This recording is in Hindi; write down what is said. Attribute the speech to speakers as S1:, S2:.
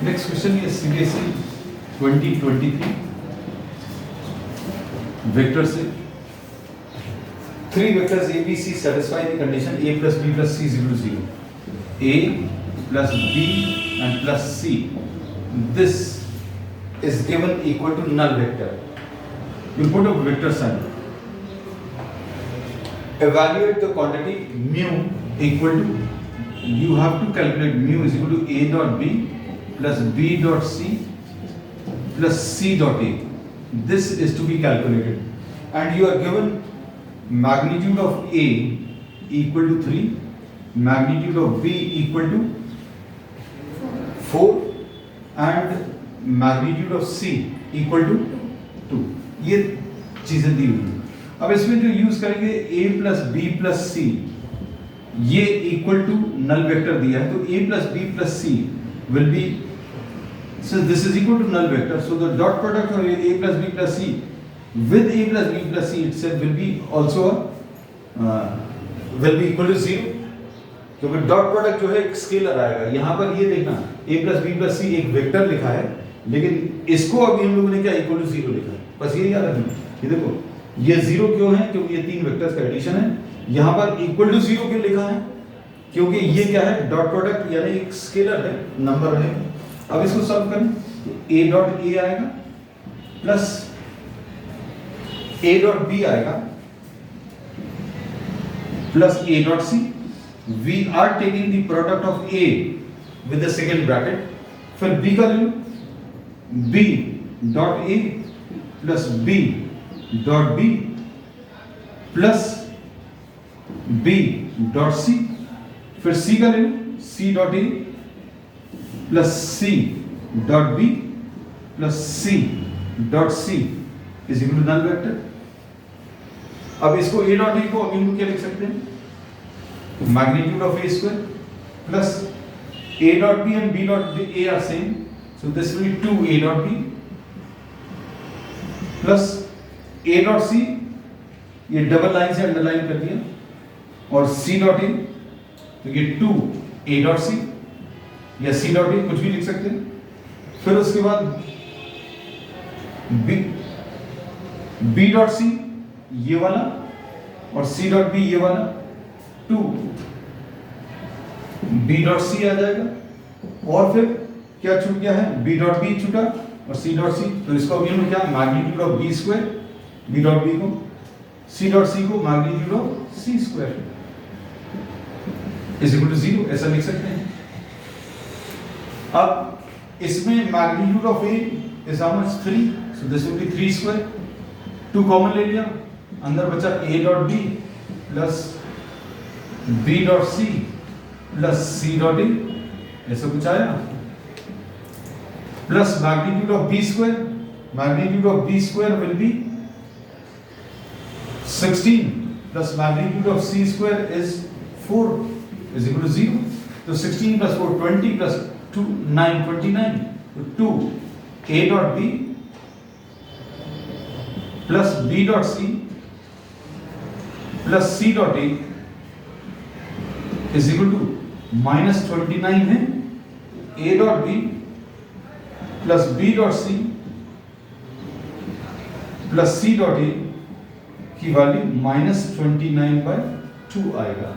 S1: Next question is CBSE 2023 vector से 3 vectors A, B, C satisfy the condition A plus B plus C is equal to 0. A plus B and plus C. This is given equal to null vector. You put a vector sign. Evaluate the quantity mu equal to. You have to calculate mu is equal to A dot B plus B dot C plus C dot A. This is to be calculated, and you are given magnitude of A equal to 3, magnitude of B equal to 4 and magnitude of C equal to 2. ये चीजें दी हुई हैं. अब इसमें जो यूज करेंगे A plus B plus C, ये इक्वल टू नल वेक्टर दिया है, तो A plus B plus C will be, so this is equal to null vector, so the dot product of A plus B plus C with A plus B plus C itself will be also will be equal to 0, क्योंकि डॉट प्रोडक्ट जो है एक स्केलर आएगा. यहाँ पर ये देखना A plus B plus C एक वेक्टर लिखा है, लेकिन इसको अभी हम लोगों ने क्या इक्वल टू 0 लिखा है. बस ये याद रखना. ये देखो ये 0 क्यों है, क्योंकि ये 3 वेक्टर्स का एडिशन है. यहाँ पर इक्वल टू 0 क्यों लिखा है, क्योंकि ये क्या है, डॉट प्रोडक्ट यानी एक स्केलर है, नंबर है. अब इसको सॉल्व करें तो A डॉट A आएगा प्लस A डॉट B आएगा plus A dot C. We are taking the product of A with the second bracket. फिर B का ले लो, B dot A plus B dot B plus B dot C. फिर C का ले लो, C dot A plus C dot B plus C dot C is equal to null vector. अब इसको A डॉट A को अभी क्या लिख सकते हैं, magnitude of A square plus A dot B and B dot A are same, so this will be 2 A dot B plus A dot C, ये डबल लाइन से अंडरलाइन कर दिया, और C dot A, तो ये 2 A dot C या C dot A कुछ भी लिख सकते हैं. फिर उसके बाद B dot C ये वाला और C dot B ये वाला 2 B डॉट C आ जाएगा, और फिर क्या छूट गया है, B डॉट B छूटा और C डॉट C. तो इसको अभी हम क्या, magnitude of B square, B dot B को, C डॉट C को magnitude of C square is equal to 0, ऐसा लिख सकते हैं. अब इसमें magnitude of A is how much, 3, so this will be 3 square. 2 common ले लिया, अंदर बचा A dot B plus B dot C plus C dot A, ऐसा कुछ आया, plus magnitude of B square. Magnitude of B square will be 16 plus magnitude of C square is 4 is equal to 0. तो 16 प्लस 4 20 प्लस 2 9 29. तो 2 A dot B plus B dot C plus C dot A is equal to -29 है. A dot B plus B dot C plus C dot A की वैल्यू -29/2 आएगा.